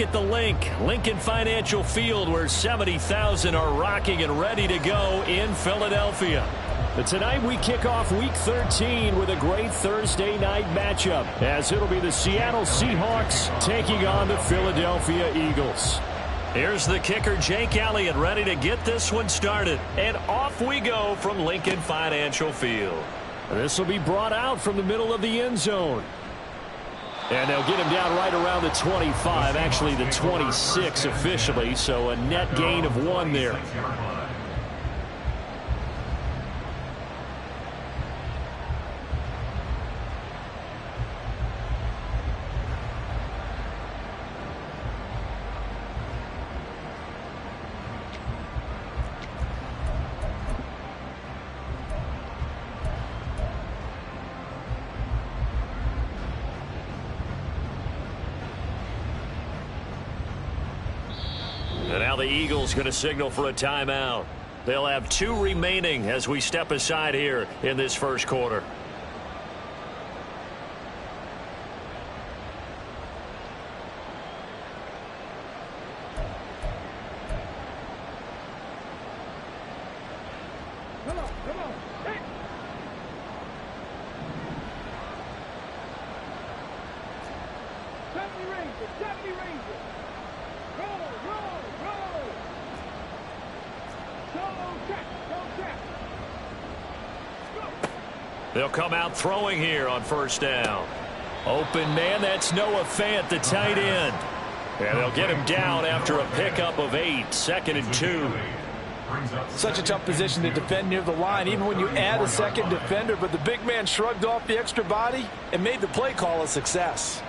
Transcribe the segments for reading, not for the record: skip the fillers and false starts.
back at the Lincoln Financial Field, where 70,000 are rocking and ready to go in Philadelphia. But tonight we kick off Week 13 with a great Thursday night matchup, as it'll be the Seattle Seahawks taking on the Philadelphia Eagles. Here's the kicker, Jake Elliott, ready to get this one started. And off we go from Lincoln Financial Field. This will be brought out from the middle of the end zone. And they'll get him down right around the 25, actually the 26 officially, so a net gain of 1 there. And now the Eagles going to signal for a timeout. They'll have 2 remaining as we step aside here in this first quarter. Come on. Hey. Deputy Ranger. Roll. They'll come out throwing here on first down. Open man, that's Noah Fant, the tight end. And they'll get him down after a pickup of 8, 2nd and 2. Such a tough position to defend near the line, even when you add a second defender, but the big man shrugged off the extra body and made the play call a success.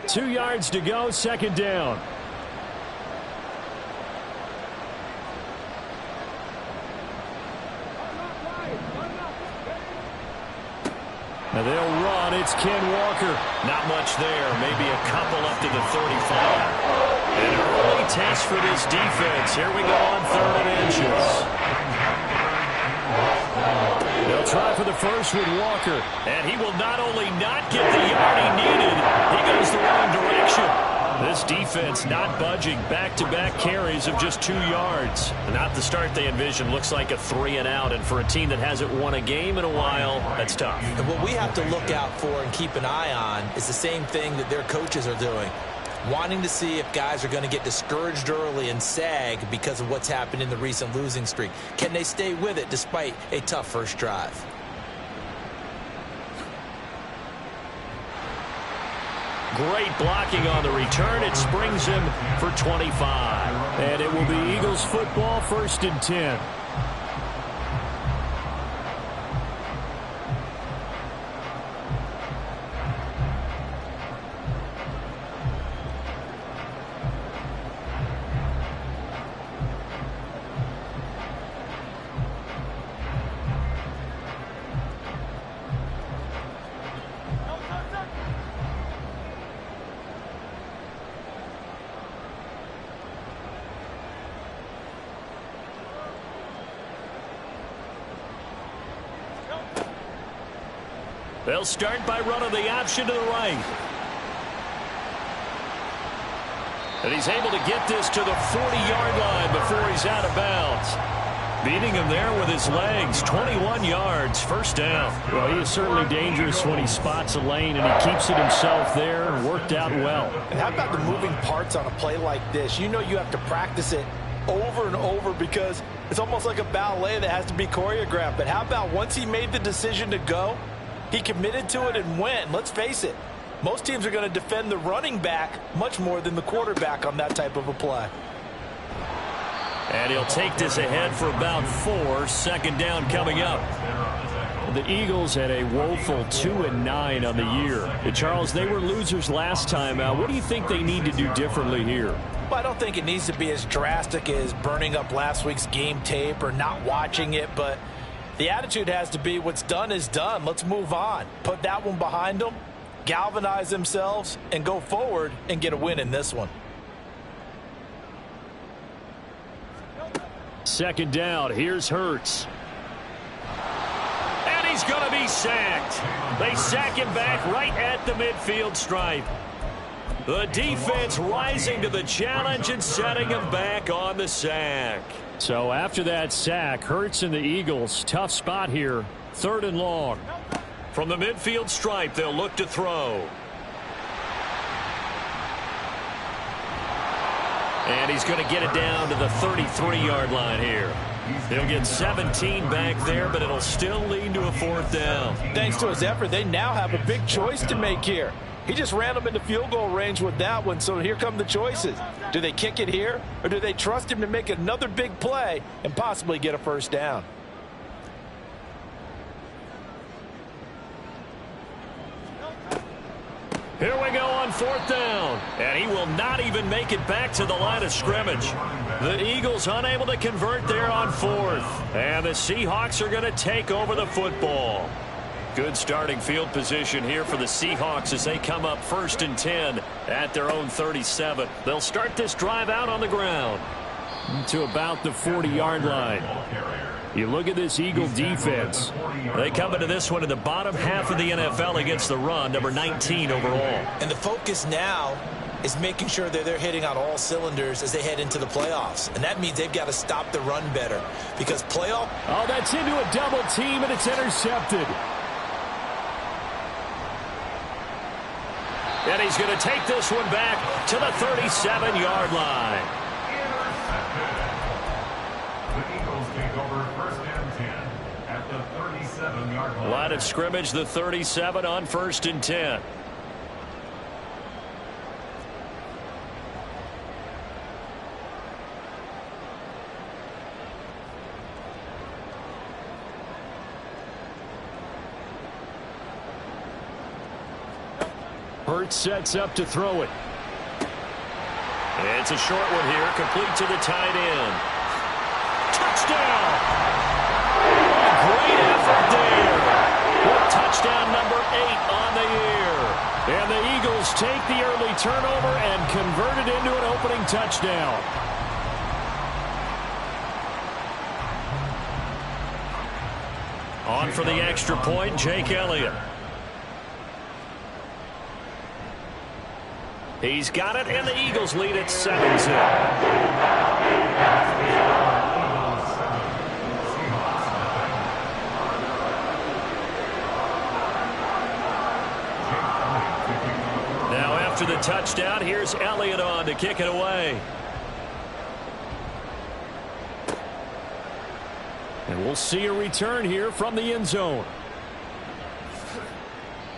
Two yards to go, 2nd down. Now they'll run. It's Ken Walker. Not much there. Maybe a couple up to the 35. An early test for this defense. Here we go on 3rd and inches. They'll try for the first with Walker. And he will not only not get the yard he needed, he goes the wrong direction. This defense not budging. Back-to-back carries of just 2 yards. Not the start they envisioned. Looks like a 3 and out. And for a team that hasn't won a game in a while, that's tough. And what we have to look out for and keep an eye on is the same thing that their coaches are doing. Wanting to see if guys are going to get discouraged early and sag because of what's happened in the recent losing streak. Can they stay with it despite a tough first drive? Great blocking on the return. It springs him for 25. And it will be Eagles football, 1st and 10. They'll start by running the option to the right. And he's able to get this to the 40-yard line before he's out of bounds. Beating him there with his legs. 21 yards, 1st down. Well, he is certainly dangerous when he spots a lane, and he keeps it himself there and worked out well. And how about the moving parts on a play like this? You know you have to practice it over and over because it's almost like a ballet that has to be choreographed. But how about once he made the decision to go, he committed to it and went. Let's face it, most teams are going to defend the running back much more than the quarterback on that type of a play. And he'll take this ahead for about 4. 2nd down coming up. The Eagles had a woeful 2-9 on the year. And Charles, they were losers last time out. What do you think they need to do differently here? Well, I don't think it needs to be as drastic as burning up last week's game tape or not watching it, but the attitude has to be what's done is done. Let's move on. Put that one behind them, galvanize themselves, and go forward and get a win in this one. 2nd down. Here's Hurts. And he's going to be sacked. They sack him back right at the midfield stripe. The defense rising to the challenge and setting him back on the sack. So after that sack, Hurts and the Eagles, tough spot here. 3rd and long. From the midfield stripe, they'll look to throw. And he's going to get it down to the 33-yard line here. He'll get 17 back there, but it'll still lead to a 4th down. Thanks to his effort, they now have a big choice to make here. He just ran them into field goal range with that one, so here come the choices. Do they kick it here, or do they trust him to make another big play and possibly get a 1st down? Here we go on 4th down. And he will not even make it back to the line of scrimmage. The Eagles unable to convert there on 4th. And the Seahawks are going to take over the football. Good starting field position here for the Seahawks as they come up 1st and 10 at their own 37. They'll start this drive out on the ground to about the 40-yard line. You look at this Eagle defense. They come into this one in the bottom half of the NFL against the run, number 19 overall. And the focus now is making sure that they're hitting on all cylinders as they head into the playoffs. And that means they've got to stop the run better because playoff... Oh, that's into a double team, and it's intercepted. And he's going to take this one back to the 37-yard line. Line of scrimmage, the 37 on 1st and 10. Hurts sets up to throw it. It's a short one here, complete to the tight end. Touchdown! Great effort there. With touchdown number 8 on the year. And the Eagles take the early turnover and convert it into an opening touchdown. On for the extra point, Jake Elliott. He's got it, and the Eagles lead at 7-0. After the touchdown, here's Elliott on to kick it away. And we'll see a return here from the end zone.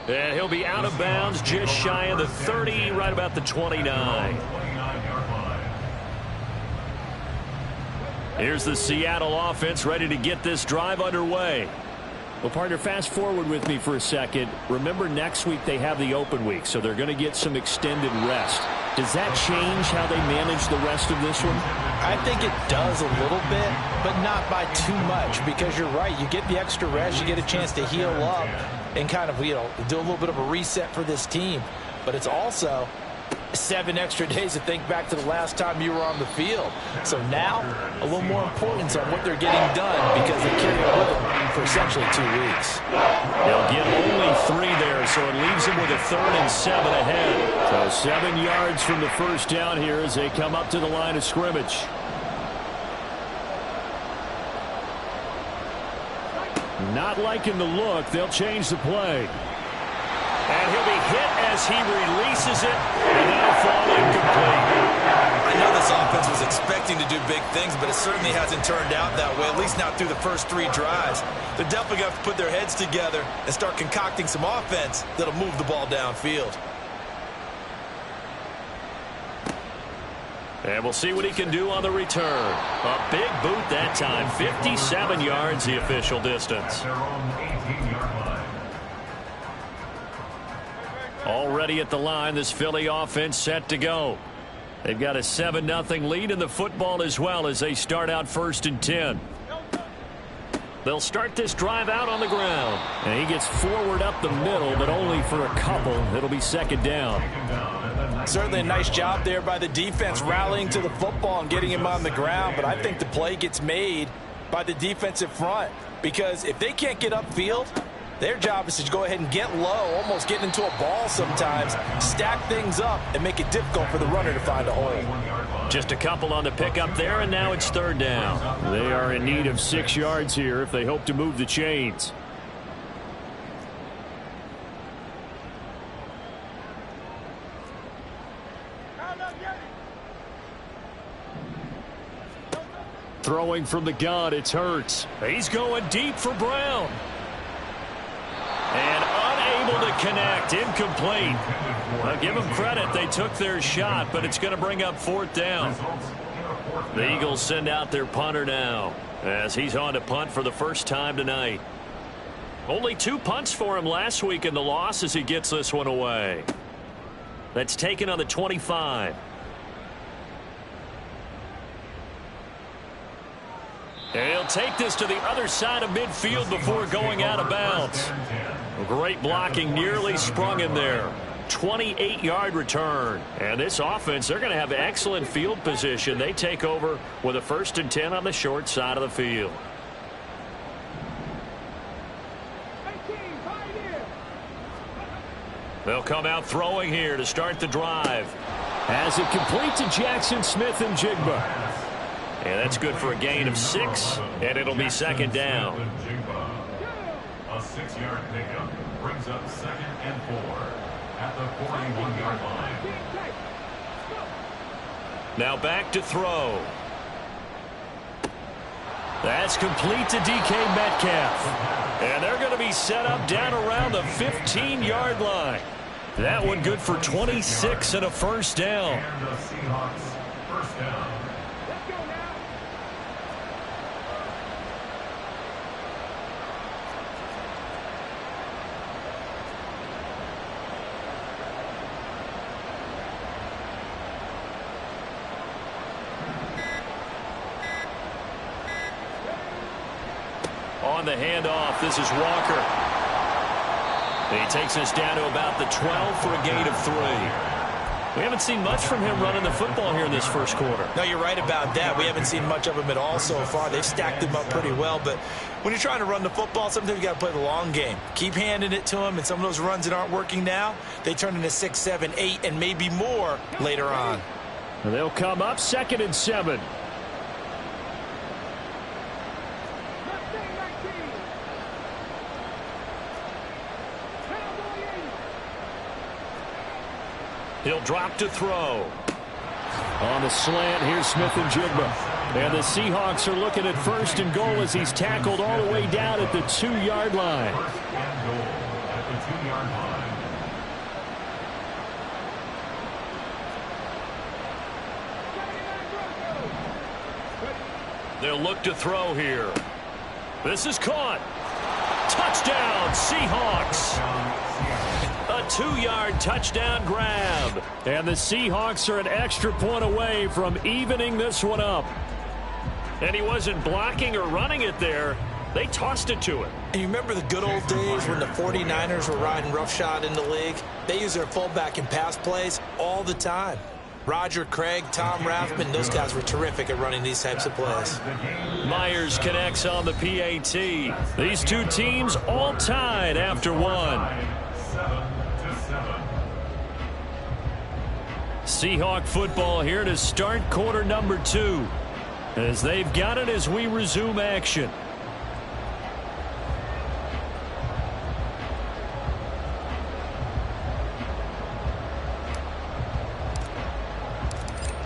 And he'll be out of bounds just shy of the 30, right about the 29. Here's the Seattle offense ready to get this drive underway. Well, partner, fast forward with me for a second. Remember, next week they have the open week, so they're going to get some extended rest. Does that change how they manage the rest of this one? I think it does a little bit, but not by too much, because you're right. You get the extra rest, you get a chance to heal up and kind of, do a little bit of a reset for this team. But it's also 7 extra days to think back to the last time you were on the field. So now, a little more importance on what they're getting done because they carry it with them for essentially 2 weeks. They'll get only 3 there, so it leaves them with a 3rd and 7 ahead. So 7 yards from the 1st down here as they come up to the line of scrimmage. Not liking the look. They'll change the play. And he'll be hit as he releases it, and that'll fall incomplete. I know this offense was expecting to do big things, but it certainly hasn't turned out that way, at least not through the first 3 drives. They're definitely going to have to put their heads together and start concocting some offense that'll move the ball downfield. And we'll see what he can do on the return. A big boot that time. 57 yards, the official distance. Already at the line, this Philly offense set to go. They've got a 7-0 lead in the football as well as they start out 1st and 10. They'll start this drive out on the ground. And he gets forward up the middle, but only for a couple. It'll be 2nd down. Certainly a nice job there by the defense rallying to the football and getting him on the ground. But I think the play gets made by the defensive front. Because if they can't get upfield, Their job is to go ahead and get low, almost getting into a ball sometimes, stack things up, and make it difficult for the runner to find a hole. Just a couple on the pickup there, and now it's third down. They are in need of 6 yards here if they hope to move the chains. Throwing from the gun, it's Hurts. He's going deep for Brown. And unable to connect, incomplete. Well, give them credit, they took their shot, but it's going to bring up fourth down. The Eagles send out their punter now, as he's on to punt for the first time tonight. Only 2 punts for him last week in the loss as he gets this one away. That's taken on the 25. And he'll take this to the other side of midfield before going out of bounds. Great blocking, nearly sprung him there. 28-yard return. And this offense, they're going to have excellent field position. They take over with a 1st and 10 on the short side of the field. They'll come out throwing here to start the drive. As it complete to Jackson Smith and Jigba. And that's good for a gain of 6, and it'll be second down. A 6-yard pickup brings up 2nd and 4 at the 41-yard line. Now back to throw. That's complete to DK Metcalf. And they're going to be set up down around the 15-yard line. That one good for 26 and a first down. And the Seahawks first down. On the handoff, this is Walker. He takes us down to about the 12 for a gain of 3. We haven't seen much from him running the football here in this first quarter. No, you're right about that. We haven't seen much of him at all so far. They've stacked him up pretty well, but when you're trying to run the football, sometimes you got to play the long game. Keep handing it to him, and some of those runs that aren't working now, they turn into 6, 7, 8, and maybe more later on. And they'll come up 2nd and 7. He'll drop to throw. On the slant, here's Smith and Jigba. And the Seahawks are looking at 1st and goal as he's tackled all the way down at the 2-yard line. 1st and goal at the 2-yard line. They'll look to throw here. This is caught. Touchdown, Seahawks. A 2-yard touchdown grab. And the Seahawks are an extra point away from evening this one up. And he wasn't blocking or running it there. They tossed it to him. And you remember the good old days when the 49ers were riding roughshod in the league? They use their fullback in pass plays all the time. Roger Craig, Tom Rathman, those guys were terrific at running these types of plays. Myers connects on the PAT. These two teams all tied after one. 7-7. Seahawk football here to start quarter number 2. As they've got it as we resume action.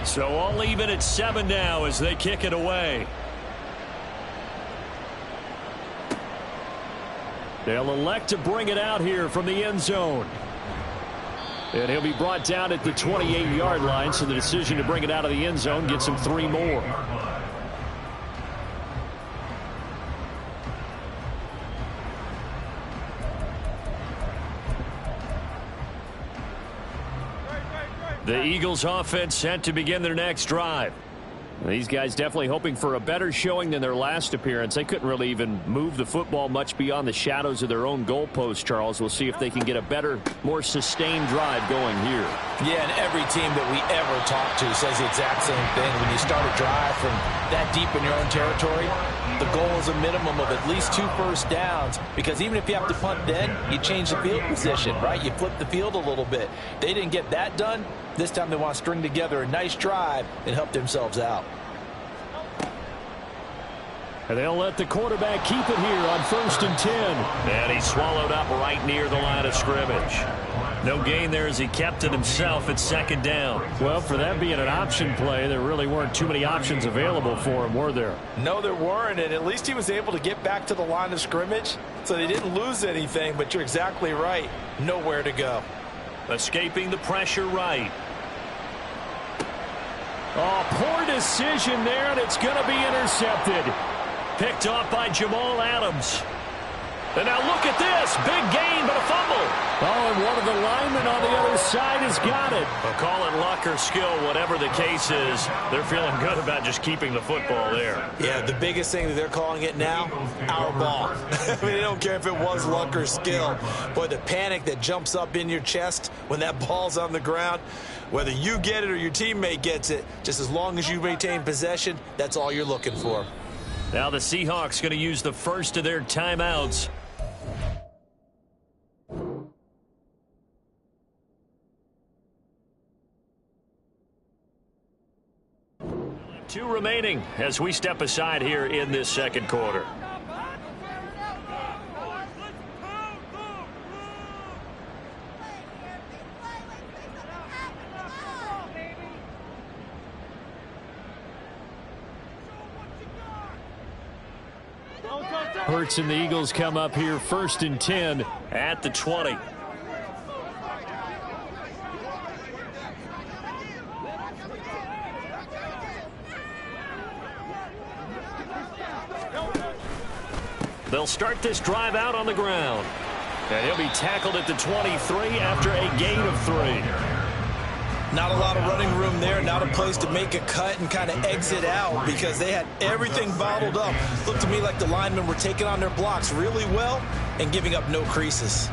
So all even at 7 now as they kick it away. They'll elect to bring it out here from the end zone. And he'll be brought down at the 28-yard line, so the decision to bring it out of the end zone gets him 3 more. The Eagles offense set to begin their next drive. These guys definitely hoping for a better showing than their last appearance. They couldn't really even move the football much beyond the shadows of their own goalpost, Charles. We'll see if they can get a better, more sustained drive going here. Yeah, and every team that we ever talk to says the exact same thing. When you start a drive from that deep in your own territory, the goal is a minimum of at least 2 first downs, because even if you have to punt then, you change the field position, right? You flip the field a little bit. They didn't get that done. This time they want to string together a nice drive and help themselves out. And they'll let the quarterback keep it here on 1st and 10. And he's swallowed up right near the line of scrimmage. No gain there as he kept it himself at 2nd down. Well, for that being an option play, there really weren't too many options available for him, were there? No, there weren't, and at least he was able to get back to the line of scrimmage, so they didn't lose anything, but you're exactly right. Nowhere to go. Escaping the pressure right. Oh, poor decision there, and it's going to be intercepted. Picked off by Jamal Adams. And now look at this. Big gain, but a fumble. Oh, and one of the linemen on the other side has got it. Well, call it luck or skill, whatever the case is. They're feeling good about just keeping the football there. Yeah, the biggest thing that they're calling it now, our ball. I mean, they don't care if it was luck or skill. Boy, the panic that jumps up in your chest when that ball's on the ground, whether you get it or your teammate gets it, just as long as you maintain possession, that's all you're looking for. Now the Seahawks going to use the first of their timeouts. 2 remaining as we step aside here in this 2nd quarter. Hurts and the Eagles come up here 1st and 10 at the 20. They'll start this drive out on the ground. And he'll be tackled at the 23 after a gain of 3. Not a lot of running room there, not a place to make a cut and kind of exit out because they had everything bottled up. Looked to me like the linemen were taking on their blocks really well and giving up no creases.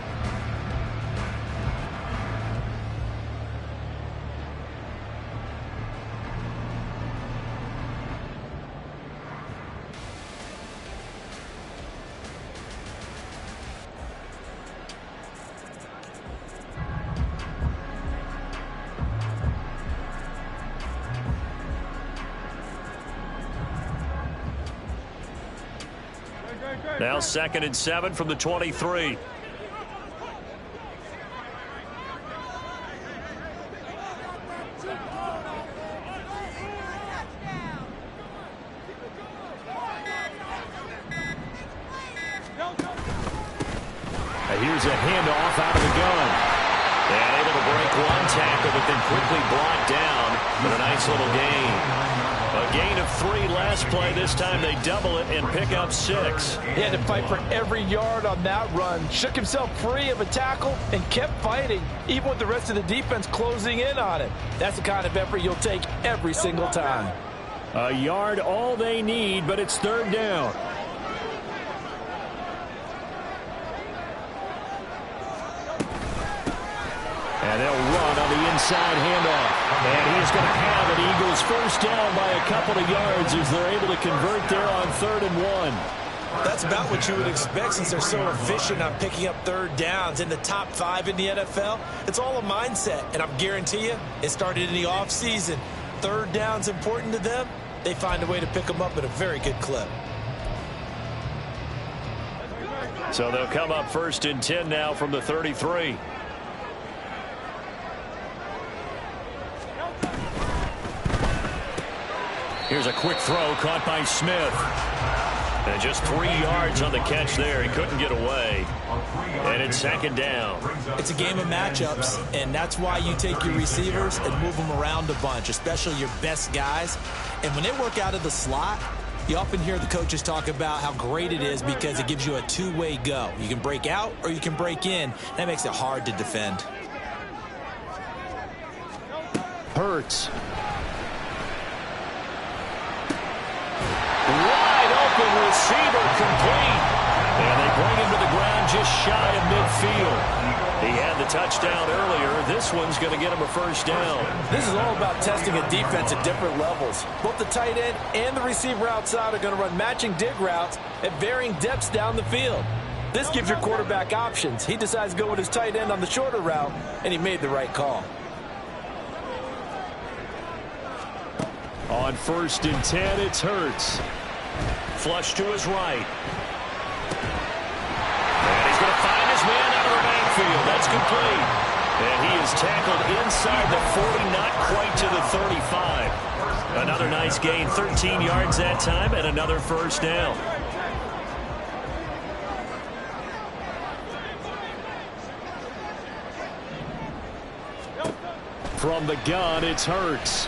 Now 2nd and 7 from the 23. Here's a handoff out of the gun. And able to break one tackle, but then quickly brought down with a nice little gain. A gain of 3 last play. This time they double it and pick up 6. He had to fight for every yard on that run. Shook himself free of a tackle and kept fighting, even with the rest of the defense closing in on him. That's the kind of effort you'll take every single time. A yard all they need, but it's 3rd down. And they'll run on the inside handoff. And he's going to have an Eagles 1st down by a couple of yards as they're able to convert there on 3rd and 1. That's about what you would expect since they're so efficient on picking up 3rd downs in the top 5 in the NFL. It's all a mindset, and I guarantee you it started in the offseason. 3rd down's important to them. They find a way to pick them up at a very good clip. So they'll come up 1st and 10 now from the 33. Here's a quick throw caught by Smith. And just 3 yards on the catch there. He couldn't get away. And it's 2nd down. It's a game of matchups, and that's why you take your receivers and move them around a bunch, especially your best guys. And when they work out of the slot, you often hear the coaches talk about how great it is because it gives you a 2-way go. You can break out or you can break in. That makes it hard to defend. Hurts. Wide open receiver complete. And they bring him to the ground just shy of midfield. He had the touchdown earlier. This one's going to get him a first down. This is all about testing a defense at different levels. Both the tight end and the receiver outside are going to run matching dig routes at varying depths down the field. This gives your quarterback options. He decides to go with his tight end on the shorter route, and he made the right call. On 1st and 10, it's Hurts. Flush to his right. And he's going to find his man out of the backfield. That's complete. And he is tackled inside the 40, not quite to the 35. Another nice gain, 13 yards that time, and another first down. From the gun, it's Hurts.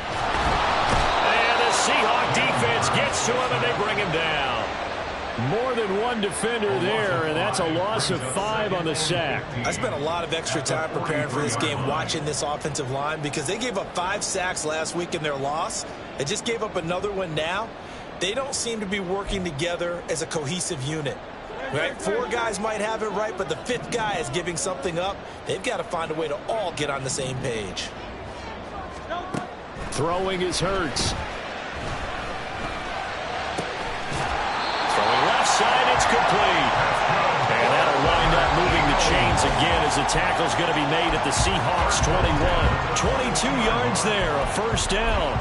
And the Seahawks defense gets to him, and they bring him down. More than one defender there, and that's a loss of 5 on the sack. I spent a lot of extra time preparing for this game watching this offensive line because they gave up 5 sacks last week in their loss. They just gave up another one now. They don't seem to be working together as a cohesive unit. Right? 4 guys might have it right, but the 5th guy is giving something up. They've got to find a way to all get on the same page. Throwing is Hurts. Throwing left side, it's complete. And that'll wind up moving the chains again as the tackle's going to be made at the Seahawks 21. 22 yards there, a first down.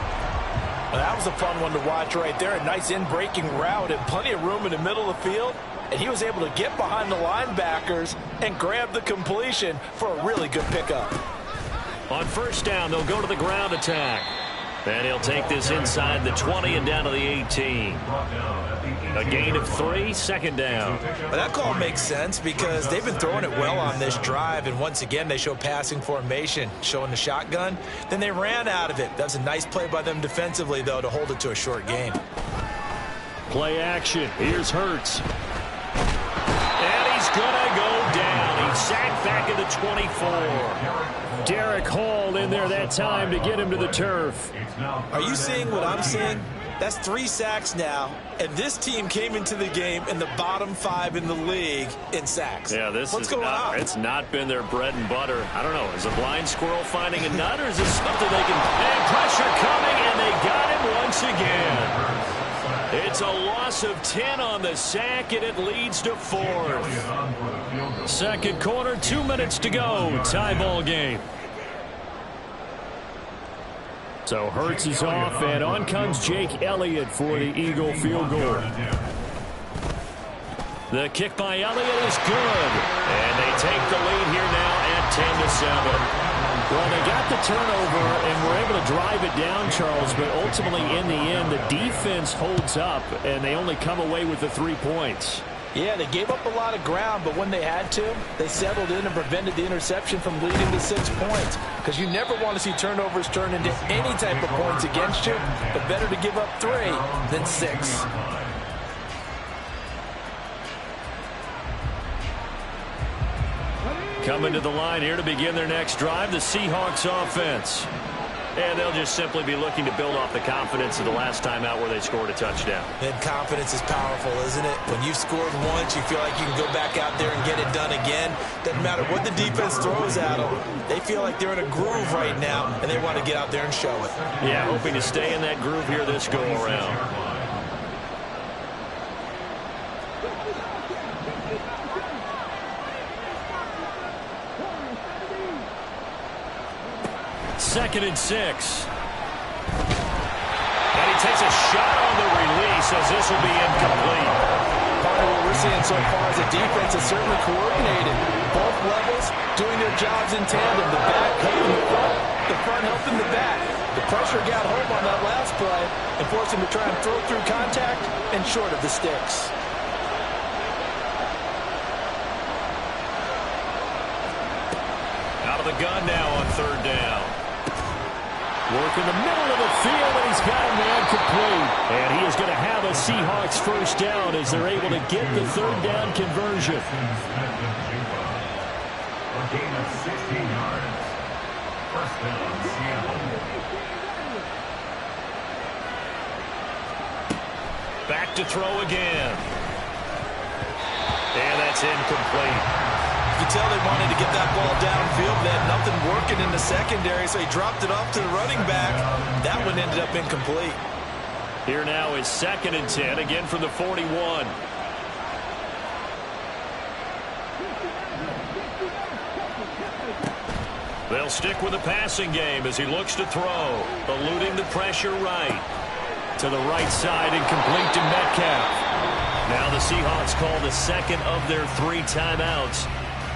Well, that was a fun one to watch right there. A nice in-breaking route and plenty of room in the middle of the field. And he was able to get behind the linebackers and grab the completion for a really good pickup. On first down, they'll go to the ground attack. And he'll take this inside the 20 and down to the 18. A gain of 3, second down. Well, that call makes sense because they've been throwing it well on this drive, and once again they show passing formation, showing the shotgun. Then they ran out of it. That was a nice play by them defensively, though, to hold it to a short game. Play action. Here's Hurts. And he's going to go down. He's sacked back at the 24. Derek Hall in there that time to get him to the turf. Are you seeing what I'm seeing? That's 3 sacks now, and this team came into the game in the bottom 5 in the league in sacks. Yeah, What's going on? It's not been their bread and butter. I don't know. Is a blind squirrel finding a nut, or is this something they can... And pressure coming, and they got him once again. It's a loss of 10 on the sack, and it leads to 4th. Second quarter, 2 minutes to go. Tie ball game. So Hurts is off, and on comes Jake Elliott for the Eagle field goal. The kick by Elliott is good, and they take the lead here now at 10-7. Well, they got the turnover, and were able to drive it down, Charles, but ultimately in the end, the defense holds up, and they only come away with the 3 points. Yeah, they gave up a lot of ground, but when they had to, they settled in and prevented the interception from leading to 6 points. Because you never want to see turnovers turn into any type of points against you, but better to give up 3 than 6. Coming to the line here to begin their next drive, the Seahawks offense. And they'll just simply be looking to build off the confidence of the last time out where they scored a touchdown. And confidence is powerful, isn't it? When you've scored once, you feel like you can go back out there and get it done again. Doesn't matter what the defense throws at them. They feel like they're in a groove right now, and they want to get out there and show it. Yeah, hoping to stay in that groove here this go-around. Second and 6. And he takes a shot on the release as this will be incomplete. Part of what we're seeing so far is the defense is certainly coordinated. Both levels doing their jobs in tandem. The back helping the front helping the back. The pressure got home on that last play and forced him to try and throw through contact and short of the sticks. Out of the gun now on third down. Work in the middle of the field, and he's got him there complete. And he is going to have a Seahawks first down as they're able to get the third down conversion. A gain of 16 yards. First down, Seattle. Back to throw again. And that's incomplete. could tell they wanted to get that ball downfield. They had nothing working in the secondary, so he dropped it off to the running back. That one ended up incomplete. Here now is 2nd and 10, again from the 41. They'll stick with the passing game as he looks to throw, eluding the pressure right. To the right side and complete to Metcalf. Now the Seahawks call the second of their 3 timeouts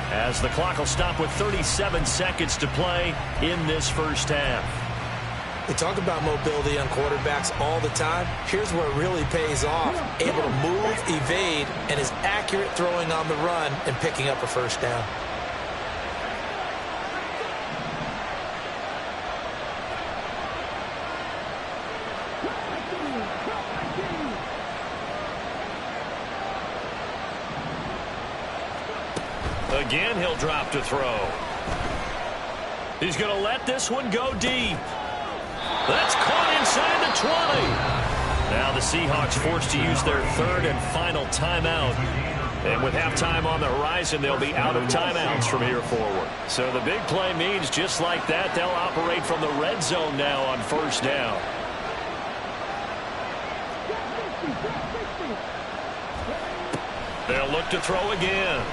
as the clock will stop with 37 seconds to play in this first half. We talk about mobility on quarterbacks all the time. Here's where it really pays off. Able to move, evade, and is accurate throwing on the run and picking up a first down. Again, he'll drop to throw. He's going to let this one go deep. That's caught inside the 20. Now the Seahawks forced to use their 3rd and final timeout. And with halftime on the horizon, they'll be out of timeouts from here forward. So the big play means just like that, they'll operate from the red zone now on first down. They'll look to throw again.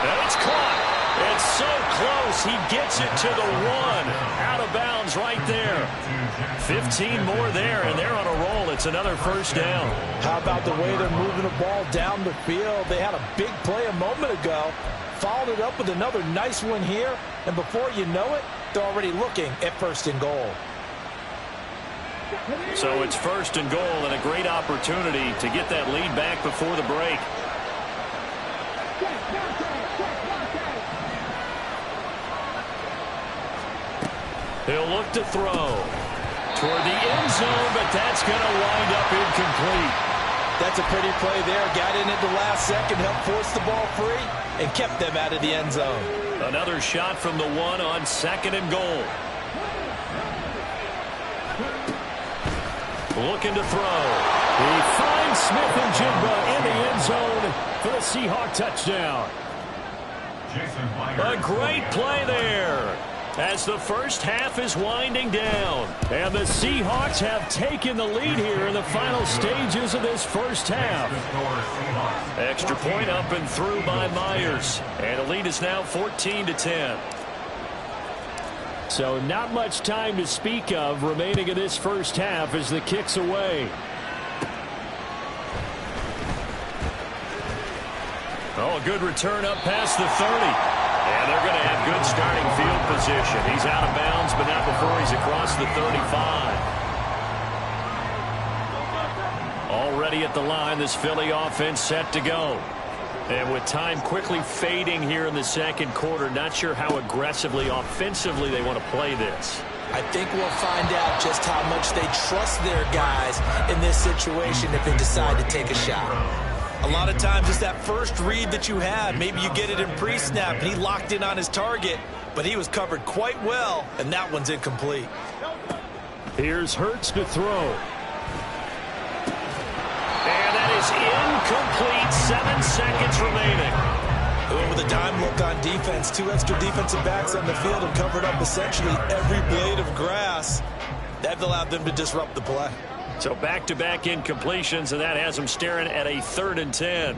And it's caught. It's so close. He gets it to the 1. Out of bounds right there. 15 more there, and they're on a roll. It's another first down. How about the way they're moving the ball down the field? They had a big play a moment ago. Followed it up with another nice one here. And before you know it, they're already looking at 1st and goal. So it's 1st and goal and a great opportunity to get that lead back before the break. He'll look to throw toward the end zone, but that's going to wind up incomplete. That's a pretty play there. Got in at the last second, helped force the ball free, and kept them out of the end zone. Another shot from the 1 on 2nd and goal. Looking to throw. He finds Smith and Jigba in the end zone for the Seahawk touchdown. A great play there as the first half is winding down. And the Seahawks have taken the lead here in the final stages of this first half. Extra point up and through by Myers. And the lead is now 14-10. So not much time to speak of remaining in this first half as the kick's away. Oh, a good return up past the 30. And they're going to have good starting field position. He's out of bounds, but not before he's across the 35. Already at the line, this Philly offense set to go. And with time quickly fading here in the second quarter, not sure how aggressively, offensively they want to play this. I think we'll find out just how much they trust their guys in this situation if they decide to take a shot. A lot of times it's that first read that you have. Maybe you get it in pre-snap, and he locked in on his target, but he was covered quite well, and that one's incomplete. Here's Hurts to throw. And that is incomplete. 7 seconds remaining. With a dime look on defense, 2 extra defensive backs on the field and covered up essentially every blade of grass. That allowed them to disrupt the play. So back-to-back incompletions, and that has them staring at a 3rd and 10.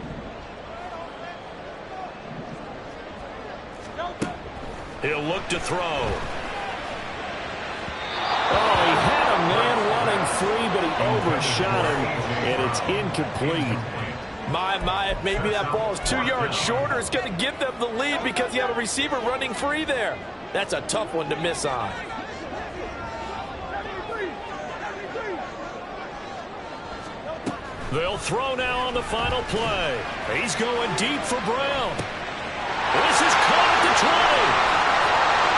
He'll look to throw. Oh, he had a man running free, but he overshot him, and it's incomplete. My, if maybe that ball is 2 yards shorter, it's going to give them the lead because he had a receiver running free there. That's a tough one to miss on. They'll throw now on the final play. He's going deep for Brown. This is caught at the 20.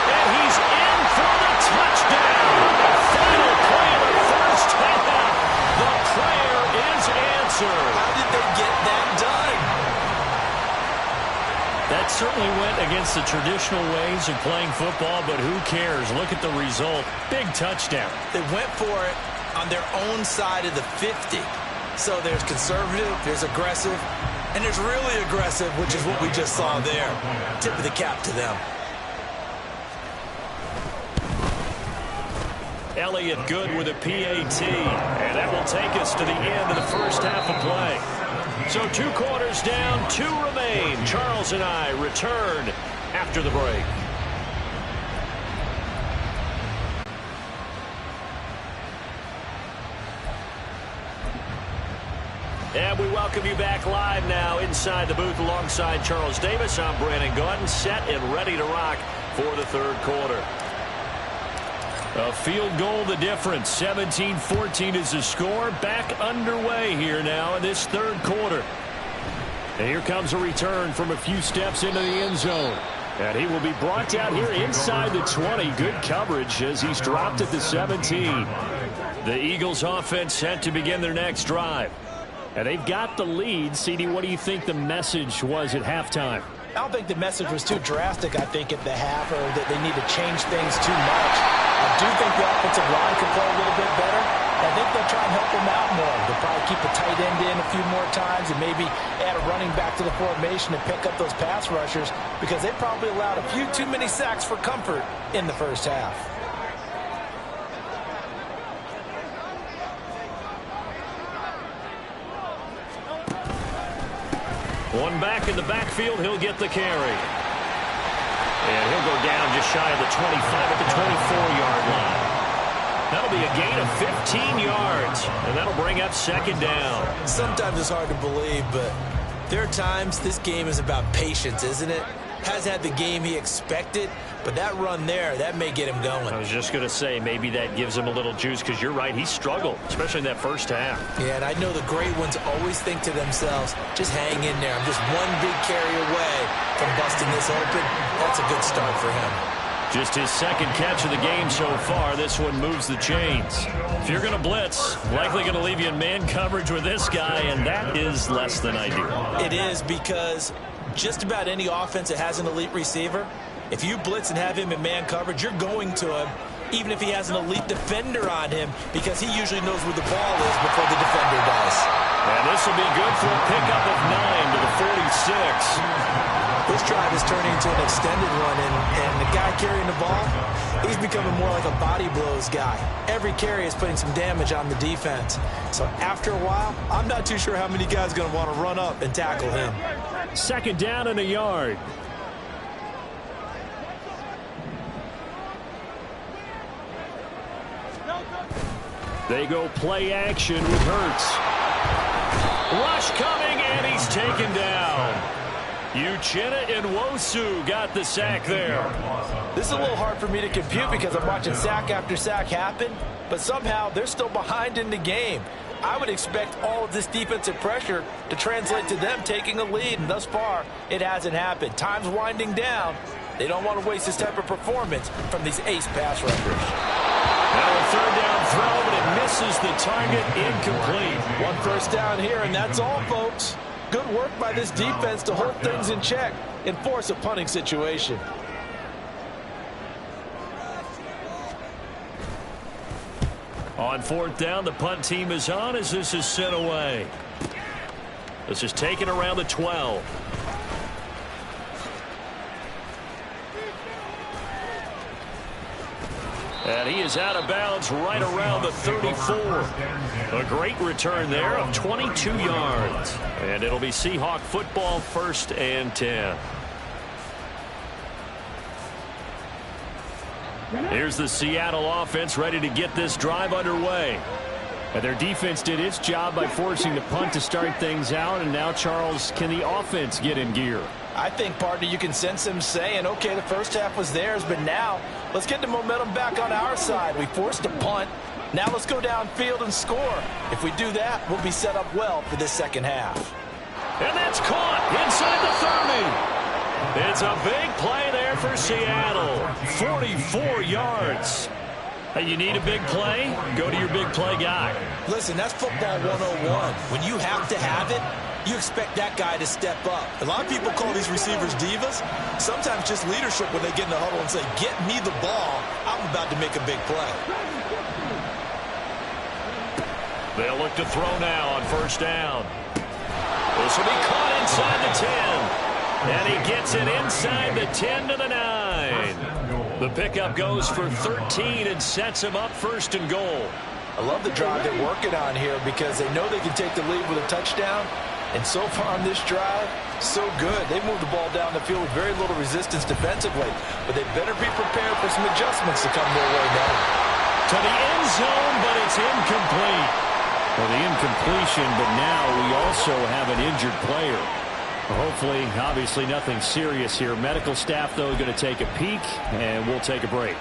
And he's in for the touchdown. Final play of the first half. The prayer is answered. How did they get that done? That certainly went against the traditional ways of playing football, but who cares? Look at the result. Big touchdown. They went for it on their own side of the 50. So there's conservative, there's aggressive. And it's really aggressive, which is what we just saw there. Tip of the cap to them. Elliott good with a PAT. And that will take us to the end of the first half of play. So 2 quarters down, 2 remain. Charles and I return after the break. And we welcome you back live now inside the booth alongside Charles Davis. I'm Brandon Gaudin, set and ready to rock for the third quarter. A field goal the difference. 17-14 is the score. Back underway here now in this third quarter. And here comes a return from a few steps into the end zone. And he will be brought down here inside the 20. Good coverage as he's dropped at the 17. The Eagles offense set to begin their next drive. And they've got the lead. CD, what do you think the message was at halftime? I don't think the message was too drastic, I think, at the half, or that they need to change things too much. I do think the offensive line could play a little bit better. I think they'll try and help them out more. They'll probably keep a tight end in a few more times and maybe add a running back to the formation to pick up those pass rushers because they probably allowed a few too many sacks for comfort in the first half. One back in the backfield, he'll get the carry. And he'll go down just shy of the 25 at the 24-yard line. That'll be a gain of 15 yards, and that'll bring up second down. Sometimes it's hard to believe, but there are times this game is about patience, isn't it? Has had the game he expected, but that run there, that may get him going. I was just going to say, maybe that gives him a little juice, because you're right, he struggled, especially in that first half. Yeah, and I know the great ones always think to themselves, just hang in there. I'm just one big carry away from busting this open. That's a good start for him. Just his second catch of the game so far. This one moves the chains. If you're going to blitz, likely going to leave you in man coverage with this guy, and that is less than ideal. It is, because just about any offense that has an elite receiver, if you blitz and have him in man coverage, you're going to him, even if he has an elite defender on him, because he usually knows where the ball is before the defender does. And this will be good for a pickup of 9 to the 46. This drive is turning into an extended one, and the guy carrying the ball, he's becoming more like a body blows guy. Every carry is putting some damage on the defense. So after a while, I'm not too sure how many guys are going to want to run up and tackle him. Second down and a yard. They go play action with Hurts. Rush coming, and he's taken down. Uchenna and Nwosu got the sack there. This is a little hard for me to compute because I'm watching sack after sack happen, but somehow they're still behind in the game. I would expect all of this defensive pressure to translate to them taking a lead, and thus far, it hasn't happened. Time's winding down. They don't want to waste this type of performance from these ace pass rushers. Now a third down throw, but it misses the target, incomplete. One first down here, and that's all, folks. Good work by this defense to hold things in check and force a punting situation. On fourth down, the punt team is on as this is sent away. This is taken around the 12. And he is out of bounds right around the 34. A great return there of 22 yards. And it'll be Seahawk football, 1st and 10. Here's the Seattle offense ready to get this drive underway. And their defense did its job by forcing the punt to start things out. And now, Charles, can the offense get in gear? I think, partner, you can sense him saying, okay, the first half was theirs, but now let's get the momentum back on our side. We forced a punt. Now let's go downfield and score. If we do that, we'll be set up well for this second half. And that's caught inside the 30. It's a big play there for Seattle. 44 yards. Hey, you need a big play? Go to your big play guy. Listen, that's football 101. When you have to have it, you expect that guy to step up. A lot of people call these receivers divas. Sometimes just leadership when they get in the huddle and say, get me the ball. I'm about to make a big play. They'll look to throw now on first down. This will be caught inside the 10. And he gets it inside the 10 to the 9. The pickup goes for 13 and sets him up first and goal. I love the drive they're working on here because they know they can take the lead with a touchdown. And so far on this drive, so good. They moved the ball down the field with very little resistance defensively. But they better be prepared for some adjustments to come their way now. To the end zone, but it's incomplete. Well, the incompletion, but now we also have an injured player. Hopefully, obviously nothing serious here. Medical staff, though, going to take a peek, and we'll take a break.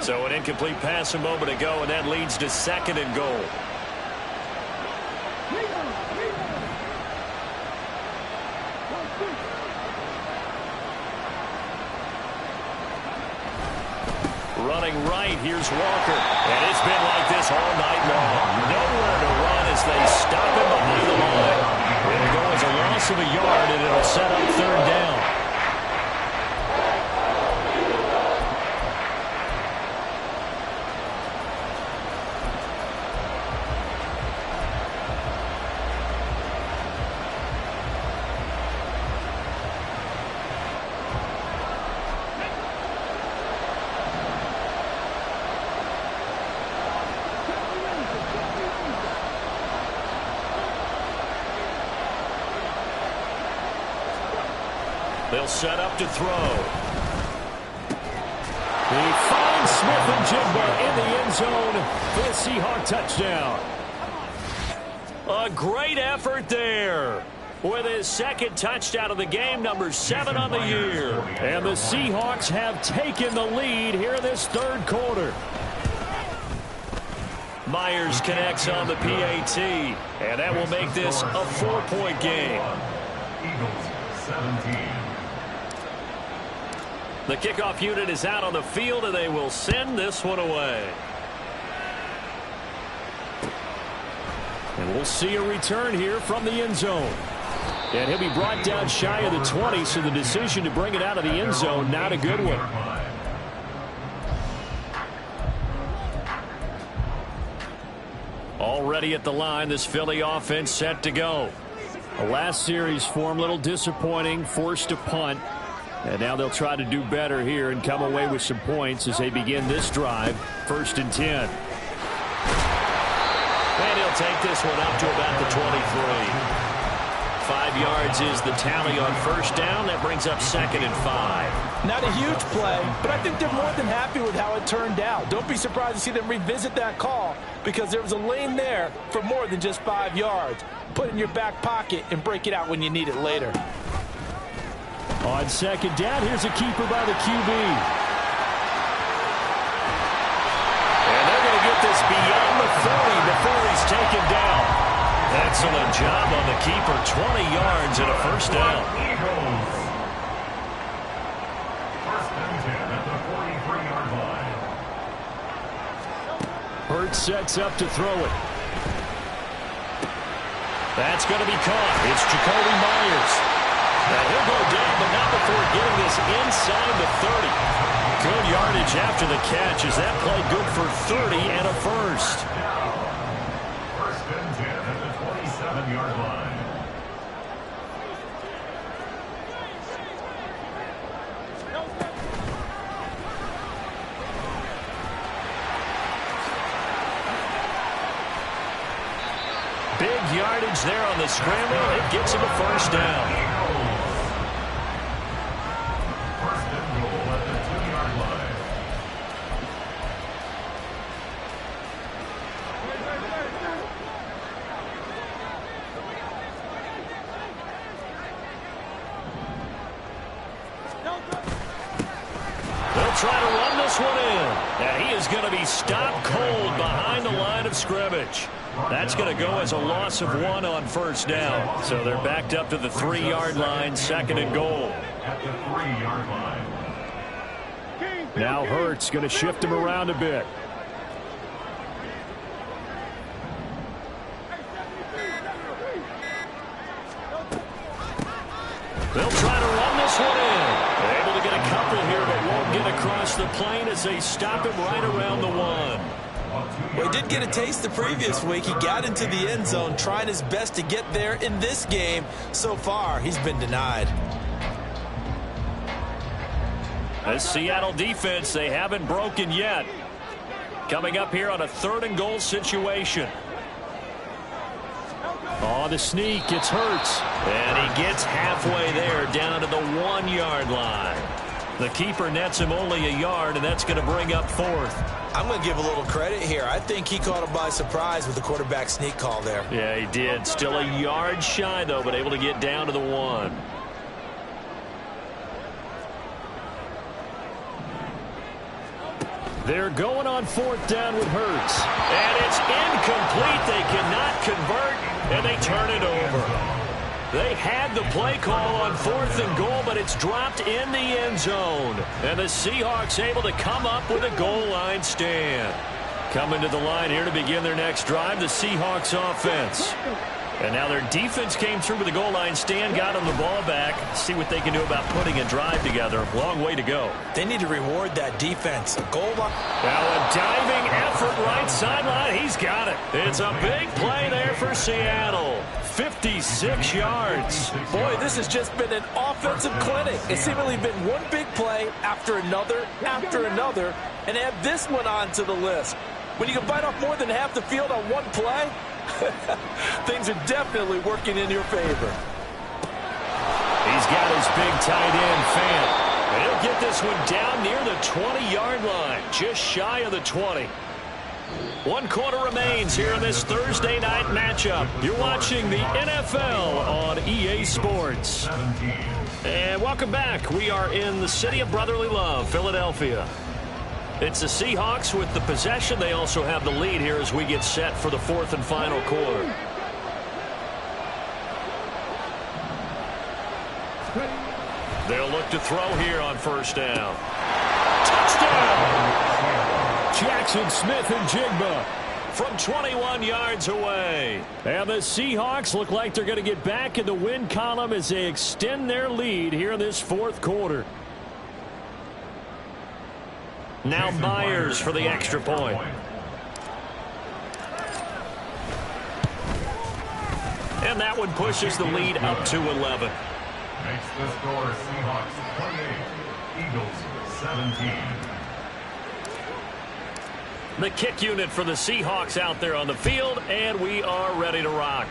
So an incomplete pass a moment ago, and that leads to second and goal. Running right, here's Walker. And it's been like this all night long. Nowhere to run as they stop him behind the line. It'll go as a loss of a yard, and it'll set up third down. They'll set up to throw. He finds Smith-Njigba in the end zone for a Seahawk touchdown. A great effort there with his second touchdown of the game, number 7 on the year. And the Seahawks have taken the lead here in this third quarter. Myers connects on the PAT, and that will make this a 4-point game. Eagles 17. The kickoff unit is out on the field, and they will send this one away. And we'll see a return here from the end zone. And he'll be brought down shy of the 20, so the decision to bring it out of the end zone, not a good one. Already at the line, this Philly offense set to go. The last series form, a little disappointing, forced a punt. And now they'll try to do better here and come away with some points as they begin this drive. 1st and 10. And he'll take this one up to about the 23. 5 yards is the tally on first down. That brings up 2nd and 5. Not a huge play, but I think they're more than happy with how it turned out. Don't be surprised to see them revisit that call because there was a lane there for more than just 5 yards. Put it in your back pocket and break it out when you need it later. On second down, here's a keeper by the QB. And they're going to get this beyond the 40 before he's taken down. Excellent job on the keeper. 20 yards and a first down. Eagles. 1st and 10 at the 43-yard line. Hurts sets up to throw it. That's going to be caught. It's Jacoby Myers. Now he'll go down, but not before getting this inside the 30. Good yardage after the catch as that play good for 30 and a first. 1st and 10 at the 27-yard line. Big yardage there on the scramble. It gets him a first down. Try to run this one in. And he is going to be stopped cold behind the line of scrimmage. That's going to go as a loss of 1 on first down. So they're backed up to the 3-yard line, 2nd and goal. At the 3-yard line. Now Hurts going to shift him around a bit. They'll try to run this one in. They're able to get a couple here, but won't get across the plane as they stop him right around the 1. Well, he did get a taste the previous week. He got into the end zone trying his best to get there in this game. So far, he's been denied. The Seattle defense, they haven't broken yet. Coming up here on a 3rd and goal situation. Oh, the sneak. It's Hurts. And he gets halfway there down to the 1-yard line. The keeper nets him only a yard, and that's going to bring up 4th. I'm going to give a little credit here. I think he caught him by surprise with the quarterback sneak call there. Yeah, he did. Still a yard shy, though, but able to get down to the 1. They're going on 4th down with Hurts. And it's incomplete. They cannot convert, and they turn it over. They had the play call on 4th and goal, but it's dropped in the end zone. And the Seahawks able to come up with a goal line stand. Coming to the line here to begin their next drive, the Seahawks offense. And now their defense came through with a goal line stand, got them the ball back. See what they can do about putting a drive together. Long way to go. They need to reward that defense. Goal line. Now a diving effort right sideline. He's got it. It's a big play there for Seattle. 56 yards. Boy, this has just been an offensive clinic. It's seemingly been one big play after another, and add this one onto the list. When you can bite off more than half the field on one play, things are definitely working in your favor. He's got his big tight end, Fant. And he'll get this one down near the 20-yard line, just shy of the 20. 1 quarter remains here in this Thursday night matchup. You're watching the NFL on EA Sports. And welcome back. We are in the city of brotherly love, Philadelphia. It's the Seahawks with the possession. They also have the lead here as we get set for the 4th and final quarter. They'll look to throw here on 1st down. Touchdown! Jackson Smith and Jigba from 21 yards away. And the Seahawks look like they're going to get back in the win column as they extend their lead here in this 4th quarter. Now Myers for the extra point. And that one pushes the lead up to 11. Makes the score Seahawks 28, Eagles 17. The kick unit for the Seahawks out there on the field, and we are ready to rock.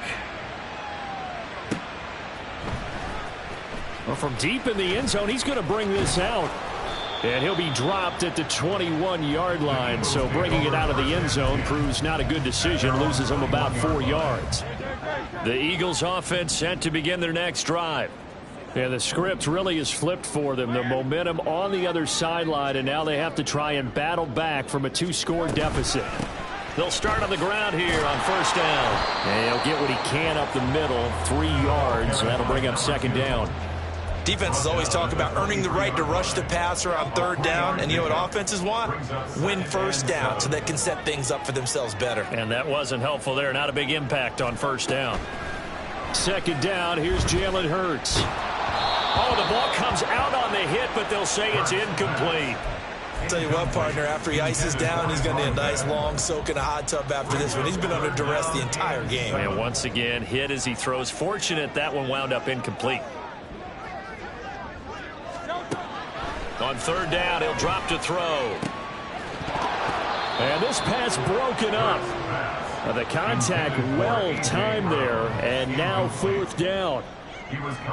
Well, from deep in the end zone, he's going to bring this out. And he'll be dropped at the 21-yard line, so bringing it out of the end zone proves not a good decision, loses him about 4 yards. The Eagles offense set to begin their next drive. And the script really is flipped for them. The momentum on the other sideline, and now they have to try and battle back from a 2-score deficit. They'll start on the ground here on 1st down. And he'll get what he can up the middle, 3 yards. That'll bring up 2nd down. Defenses always talk about earning the right to rush the passer on 3rd down. And you know what offenses want? Win 1st down so they can set things up for themselves better. And that wasn't helpful there. Not a big impact on 1st down. 2nd down, here's Jalen Hurts. Oh, the ball comes out on the hit, but they'll say it's incomplete. I'll tell you what, partner, after he ices down, he's going to need a nice long soak in a hot tub after this one. He's been under duress the entire game. And once again, hit as he throws. Fortunate that one wound up incomplete. On 3rd down, he'll drop to throw. And this pass broken up. The contact well timed there, and now 4th down.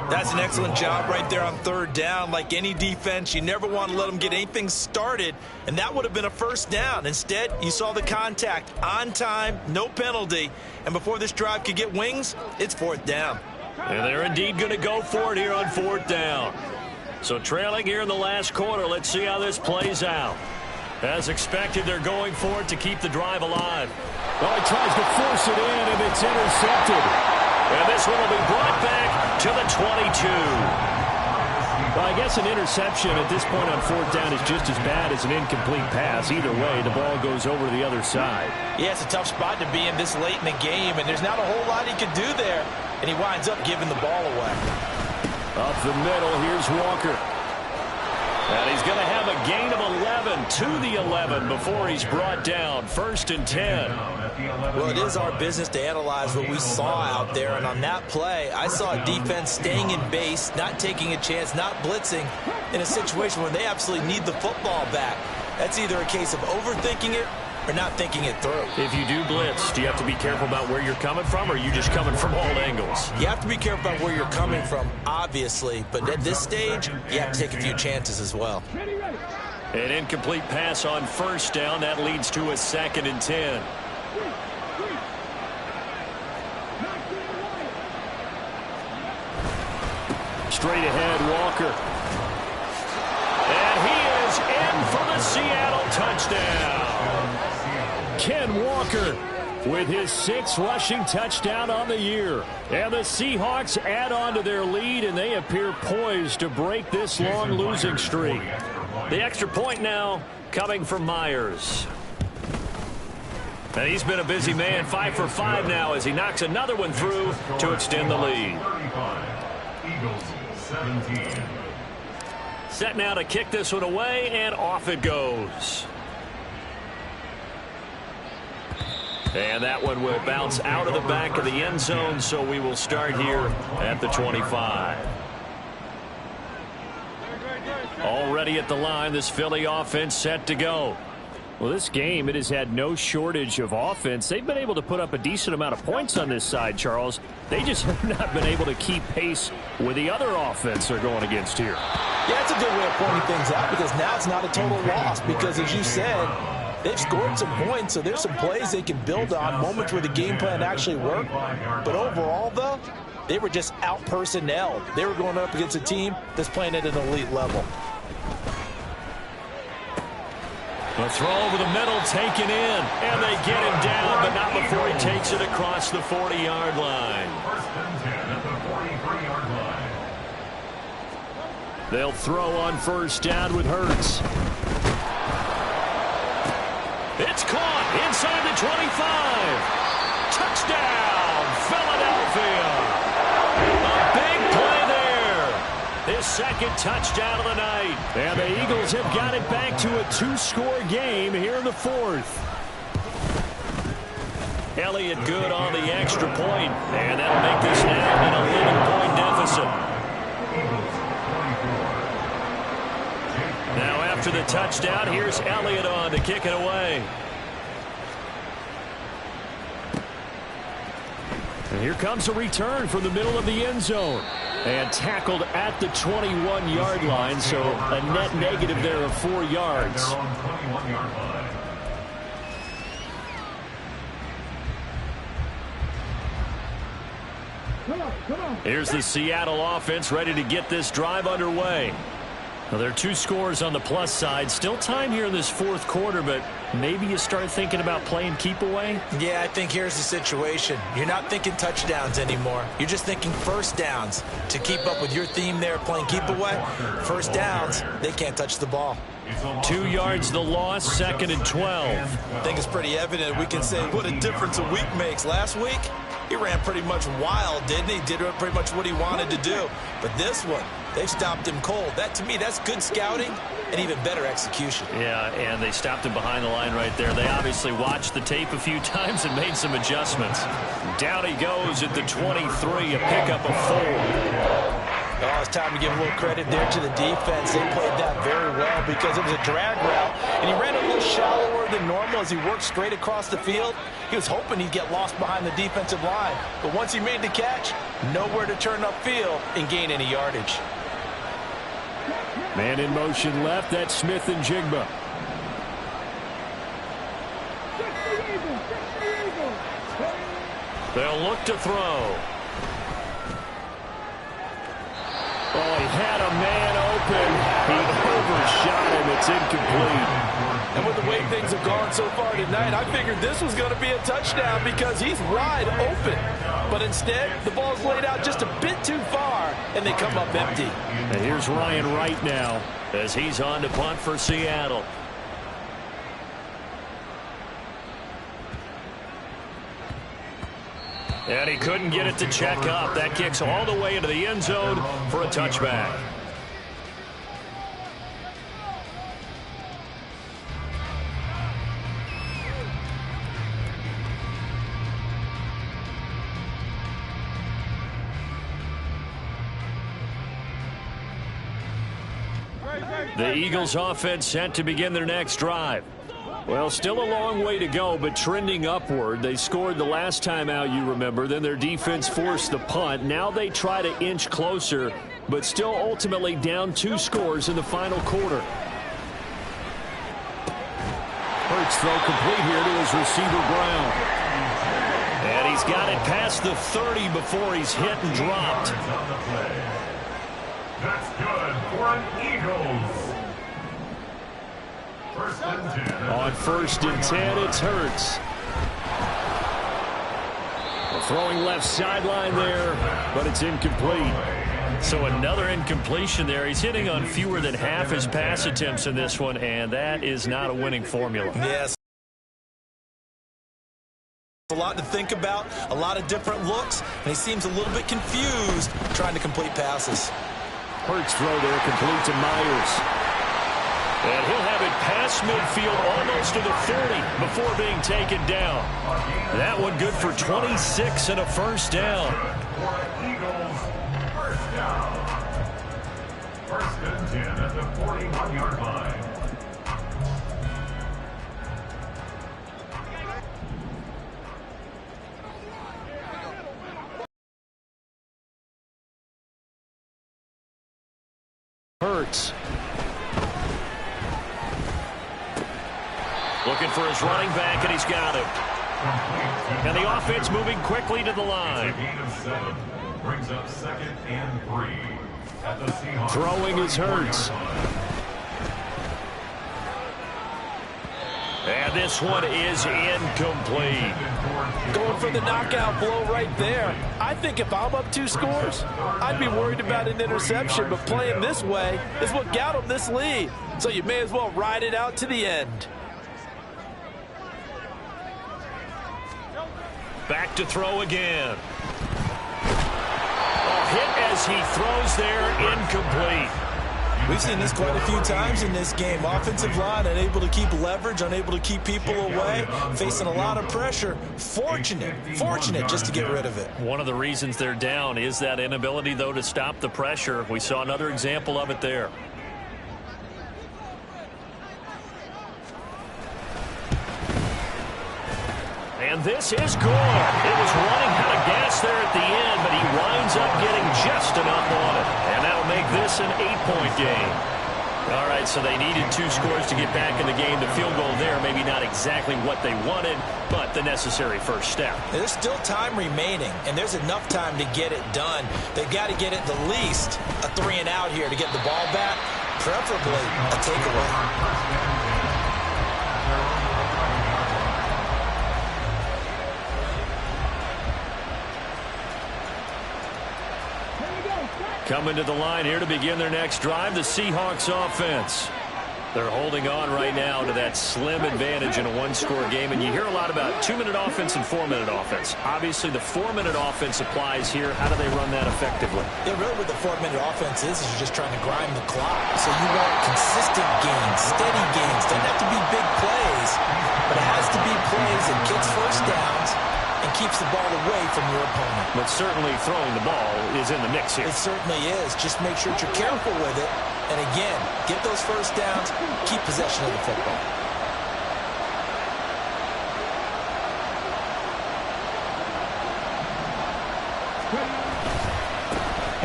That's an excellent job right there on 3rd down. Like any defense, you never want to let them get anything started, and that would have been a 1st down. Instead, you saw the contact on time, no penalty, and before this drive could get wings, it's 4th down. And they're indeed going to go for it here on 4th down. So trailing here in the last quarter, let's see how this plays out. As expected, they're going for it to keep the drive alive. Oh, he tries to force it in, and it's intercepted. And this one will be brought back to the 22. Well, I guess an interception at this point on 4th down is just as bad as an incomplete pass. Either way, the ball goes over to the other side. Yeah, it's a tough spot to be in this late in the game, and there's not a whole lot he could do there, and he winds up giving the ball away. Up the middle, here's Walker. And he's going to have a gain of 11 to the 11 before he's brought down. 1st and 10. Well, it is our business to analyze what we saw out there. And on that play, I saw a defense staying in base, not taking a chance, not blitzing in a situation where they absolutely need the football back. That's either a case of overthinking it or not thinking it through. If you do blitz, do you have to be careful about where you're coming from, or are you just coming from all angles? You have to be careful about where you're coming from, obviously. But at this stage, you have to take a few chances as well. An incomplete pass on 1st down. That leads to a 2nd and 10. Straight ahead, Walker. And he is in for the Seattle touchdown. Ken Walker with his 6th rushing touchdown on the year. And the Seahawks add on to their lead, and they appear poised to break this long losing streak. The extra point now coming from Myers. And he's been a busy man, 5 for 5 now as he knocks another one through to extend the lead. Eagles 17. Set now to kick this one away, and off it goes. And that one will bounce out of the back of the end zone, so we will start here at the 25. Already at the line, this Philly offense set to go. Well, this game, it has had no shortage of offense. They've been able to put up a decent amount of points on this side, Charles. They just have not been able to keep pace with the other offense they're going against here. Yeah, that's a good way of pointing things out, because now it's not a total loss, because as you said, they've scored some points, so there's some plays they can build on, moments where the game plan actually worked. But overall, though, they were just out-personnelled. They were going up against a team that's playing at an elite level. The throw over the middle, taken in, and they get him down, but not before he takes it across the 40-yard line. 1st and 10 at the 43-yard line. They'll throw on 1st down with Hurts. It's caught inside the 25. Touchdown, Philadelphia. A big play there. His 2nd touchdown of the night. And the Eagles have got it back to a 2-score game here in the 4th. Elliott good on the extra point. And that'll make this now an 11-point deficit. Now after the touchdown, here's Elliott on to kick it away. And here comes a return from the middle of the end zone. And tackled at the 21-yard line, so a net negative there of 4 yards. Here's the Seattle offense ready to get this drive underway. Well, there are 2 scores on the plus side. Still time here in this 4th quarter, but maybe you start thinking about playing keep away? Yeah, I think here's the situation. You're not thinking touchdowns anymore. You're just thinking 1st downs. To keep up with your theme there, playing keep away, 1st downs, they can't touch the ball. 2 yards the loss, 2nd and 12. I think it's pretty evident. We can say what a difference a week makes. Last week, he ran pretty much wild, didn't he? Did pretty much what he wanted to do. But this one, they stopped him cold. That, to me, that's good scouting and even better execution. Yeah, and they stopped him behind the line right there. They obviously watched the tape a few times and made some adjustments. Down he goes at the 23, a pickup of 4. Oh, it's time to give a little credit there to the defense. They played that very well because it was a drag route, and he ran a little shallower than normal as he worked straight across the field. He was hoping he'd get lost behind the defensive line, but once he made the catch, nowhere to turn upfield and gain any yardage. Man in motion left, that's Smith and Jigba. They'll look to throw. Oh, he had a man open. He overshot him. It's incomplete. And with the way things have gone so far tonight, I figured this was going to be a touchdown because he's wide open. But instead, the ball's laid out just a bit too far, and they come up empty. And here's Ryan Wright now as he's on to punt for Seattle. And he couldn't get it to check up. That kicks all the way into the end zone for a touchback. The Eagles offense set to begin their next drive. Well, still a long way to go, but trending upward. They scored the last time out, you remember. Then their defense forced the punt. Now they try to inch closer, but still ultimately down 2 scores in the final quarter. Hurts throw complete here to his receiver, Brown. And he's got it past the 30 before he's hit and dropped. That's good for an Eagles. First and 10. On 1st and 10, it's Hurts. Throwing left sideline there, but it's incomplete. So another incompletion there. He's hitting on fewer than half his pass attempts in this one, and that is not a winning formula. Yes. A lot to think about, a lot of different looks, and he seems a little bit confused trying to complete passes. Hurts throw there, complete to Myers. And he'll have it past midfield almost to the 30 before being taken down. That one good for 26 and a first down. Eagles, first down. First and 10 at the 41-yard line. Hurts. Looking for his running back, and he's got it. And the offense moving quickly to the line. Gain of 7 brings up 2nd and 3 at the Seahawks. Throwing is Hurts. And this one is incomplete. Going for the knockout blow right there. I think if I'm up 2 scores, I'd be worried about an interception, but playing this way is what got him this lead. So you may as well ride it out to the end. Back to throw again. Hit as he throws there, incomplete. We've seen this quite a few times in this game. Offensive line unable to keep leverage, unable to keep people away, facing a lot of pressure. Fortunate just to get rid of it. One of the reasons they're down is that inability, though, to stop the pressure. We saw another example of it there. And this is good. It was running out of gas there at the end, but he winds up getting just enough on it. And that'll make this an 8-point game. All right, so they needed 2 scores to get back in the game. The field goal there, maybe not exactly what they wanted, but the necessary first step. There's still time remaining, and there's enough time to get it done. They've got to get at the least a 3 and out here to get the ball back, preferably a takeaway. Coming to the line here to begin their next drive, the Seahawks offense. They're holding on right now to that slim advantage in a 1-score game, and you hear a lot about 2-minute offense and 4-minute offense. Obviously, the 4-minute offense applies here. How do they run that effectively? Yeah, really what the 4-minute offense is you're just trying to grind the clock. So you want consistent gains, steady gains. Doesn't have to be big plays, but it has to be plays that gets first downs and keeps the ball away from your opponent. But certainly throwing the ball is in the mix here. It certainly is. Just make sure that you're careful with it. And again, get those first downs, keep possession of the football.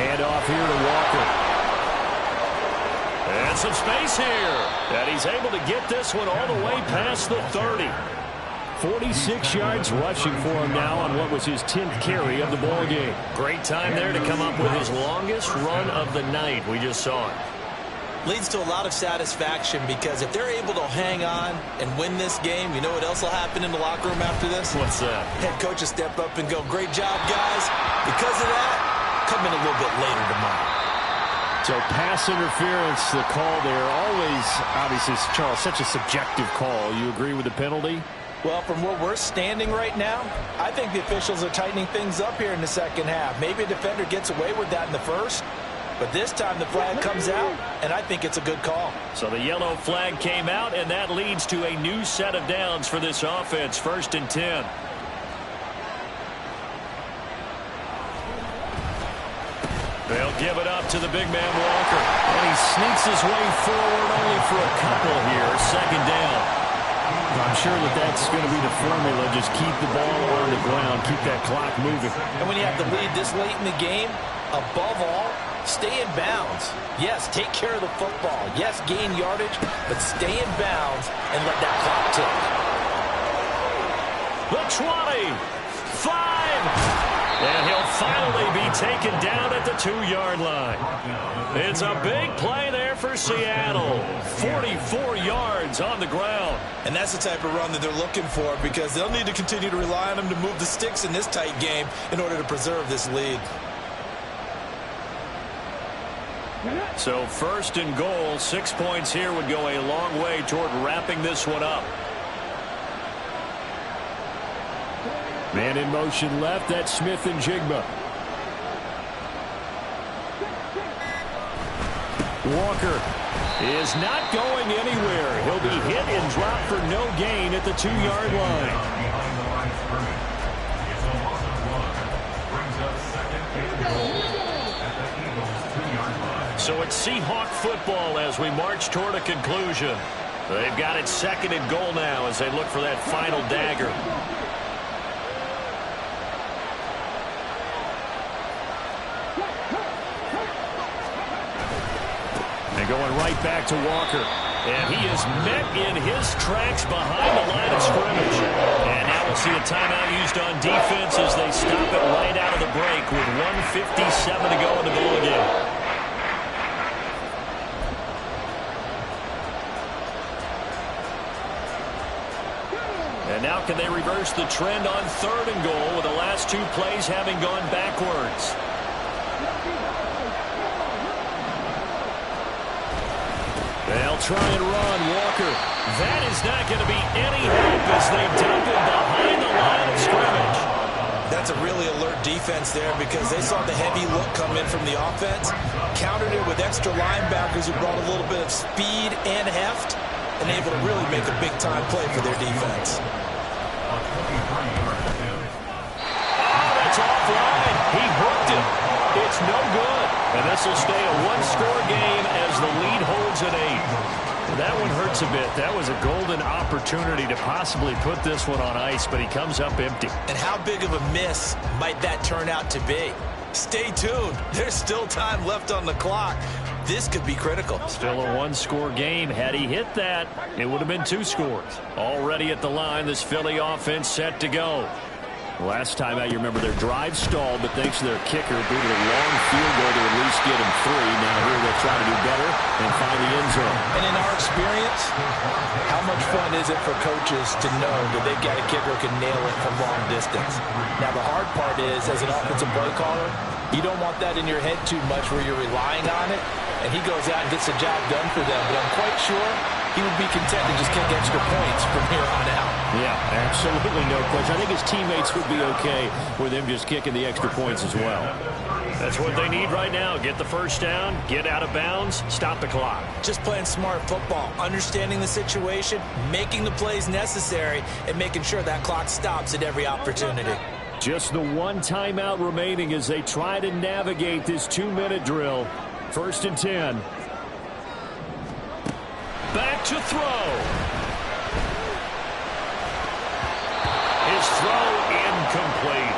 Hand off here to Walker. And some space here. And he's able to get this one all the way past the 30. 46 yards rushing for him now on what was his 10th carry of the ball game. Great time there to come up with his longest run of the night. We just saw it. Leads to a lot of satisfaction because if they're able to hang on and win this game, you know what else will happen in the locker room after this? What's that? Head coach will step up and go, great job, guys. Because of that, come in a little bit later tomorrow. So pass interference, the call there. Always, obviously, Charles, such a subjective call. You agree with the penalty? Well, from where we're standing right now, I think the officials are tightening things up here in the second half. Maybe a defender gets away with that in the first, but this time the flag comes out, and I think it's a good call. So the yellow flag came out, and that leads to a new set of downs for this offense. 1st and 10. They'll give it up to the big man Walker. And he sneaks his way forward only for a couple here. Second down. I'm sure that's going to be the formula. Just keep the ball on the ground. Keep that clock moving. And when you have the lead this late in the game, above all, stay in bounds. Yes, take care of the football. Yes, gain yardage, but stay in bounds and let that clock tick. The 20. 5. And he'll finally be taken down at the 2-yard line. It's a big play there for Seattle. 44 yards on the ground. And that's the type of run that they're looking for, because they'll need to continue to rely on him to move the sticks in this tight game in order to preserve this lead. So first and goal, 6 points here would go a long way toward wrapping this one up. Man in motion left, that's Smith and Jigba. Walker is not going anywhere. He'll be hit and dropped for no gain at the 2-yard line. Behind the line of scrimmage. It's a loss of 1. Brings up second and goal at the Eagles' 2-yard line. So it's Seahawk football as we march toward a conclusion. They've got it second and goal now as they look for that final dagger. And going right back to Walker. And he is met in his tracks behind the line of scrimmage. And now we'll see a timeout used on defense as they stop it right out of the break with 1:57 to go in the ball game. And now can they reverse the trend on third and goal with the last 2 plays having gone backwards? They'll try and run. Walker. That is not going to be any help as they dump it behind the line of scrimmage. That's a really alert defense there, because they saw the heavy look come in from the offense, countered it with extra linebackers who brought a little bit of speed and heft, and able to really make a big-time play for their defense. That's offline. He hooked him. It's no good. And this will stay a 1-score game as the lead holds at 8. That one hurts a bit. That was a golden opportunity to possibly put this one on ice, but he comes up empty. And how big of a miss might that turn out to be? Stay tuned. There's still time left on the clock. This could be critical. Still a 1-score game. Had he hit that, it would have been 2 scores. Already at the line, this Philly offense set to go. Last time out, you remember their drive stalled, but thanks to their kicker, booted a long field goal to at least get him 3. Now here they'll try to do better and find the end zone. And in our experience, how much fun is it for coaches to know that they've got a kicker who can nail it from long distance? Now, the hard part is, as an offensive play caller, you don't want that in your head too much where you're relying on it, and he goes out and gets the job done for them. But I'm quite sure he would be content to just kick extra points from here on out. Yeah, absolutely no question. I think his teammates would be okay with him just kicking the extra points as well. That's what they need right now. Get the first down, get out of bounds, stop the clock. Just playing smart football, understanding the situation, making the plays necessary, and making sure that clock stops at every opportunity. Just the 1 timeout remaining as they try to navigate this 2-minute drill. First and 10. Back to throw. His throw incomplete.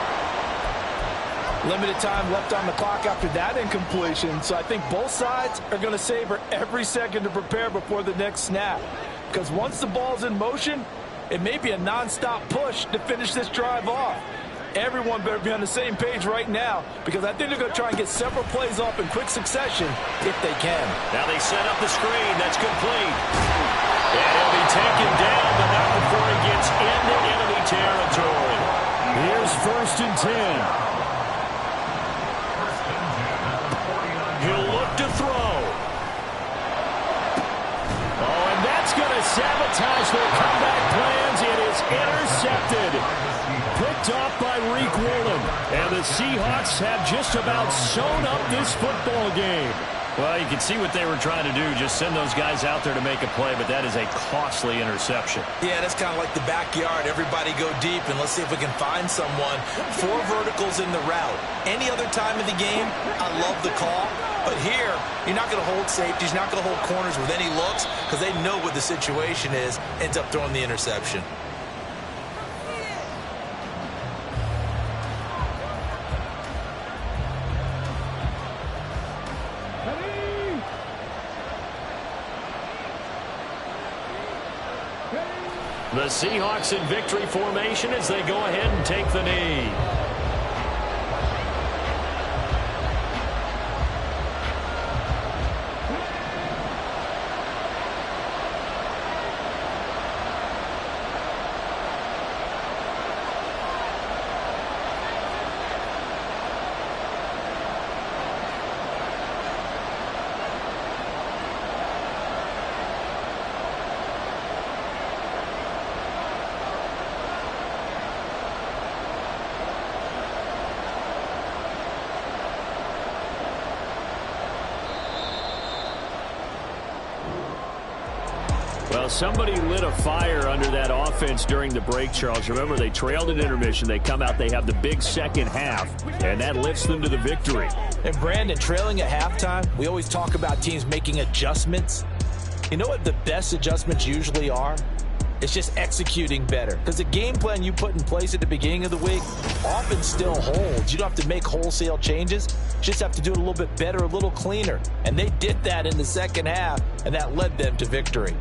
Limited time left on the clock after that incompletion, so I think both sides are going to savor every second to prepare before the next snap. Because once the ball's in motion, it may be a non-stop push to finish this drive off. Everyone better be on the same page right now, because I think they're going to try and get several plays off in quick succession if they can. Now they set up the screen. That's complete. And he'll be taken down, but not before he gets into enemy territory. Here's first and 10. He'll look to throw. Oh, and that's going to sabotage their comeback plans. It is intercepted. Picked off by Reek Woolen. And the Seahawks have just about sewn up this football game. Well, you can see what they were trying to do, just send those guys out there to make a play, but that is a costly interception. Yeah, that's kind of like the backyard. Everybody go deep, and let's see if we can find someone. 4 verticals in the route. Any other time of the game, I love the call. But here, you're not going to hold safeties, you're not going to hold corners with any looks because they know what the situation is, ends up throwing the interception. The Seahawks in victory formation as they go ahead and take the knee. Well, somebody lit a fire under that offense during the break, Charles. Remember, they trailed at intermission. They come out, they have the big second half, and that lifts them to the victory. And, Brandon, trailing at halftime, we always talk about teams making adjustments. You know what the best adjustments usually are? It's just executing better. Because the game plan you put in place at the beginning of the week often still holds. You don't have to make wholesale changes. You just have to do it a little bit better, a little cleaner. And they did that in the second half, and that led them to victory.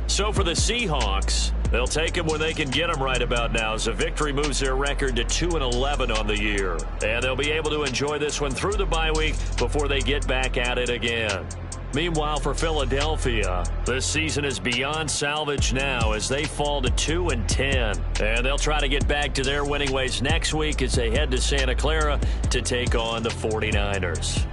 So for the Seahawks, they'll take them when they can get them right about now as a victory moves their record to 2-11 on the year. And they'll be able to enjoy this one through the bye week before they get back at it again. Meanwhile, for Philadelphia, this season is beyond salvage now as they fall to 2-10. And they'll try to get back to their winning ways next week as they head to Santa Clara to take on the 49ers.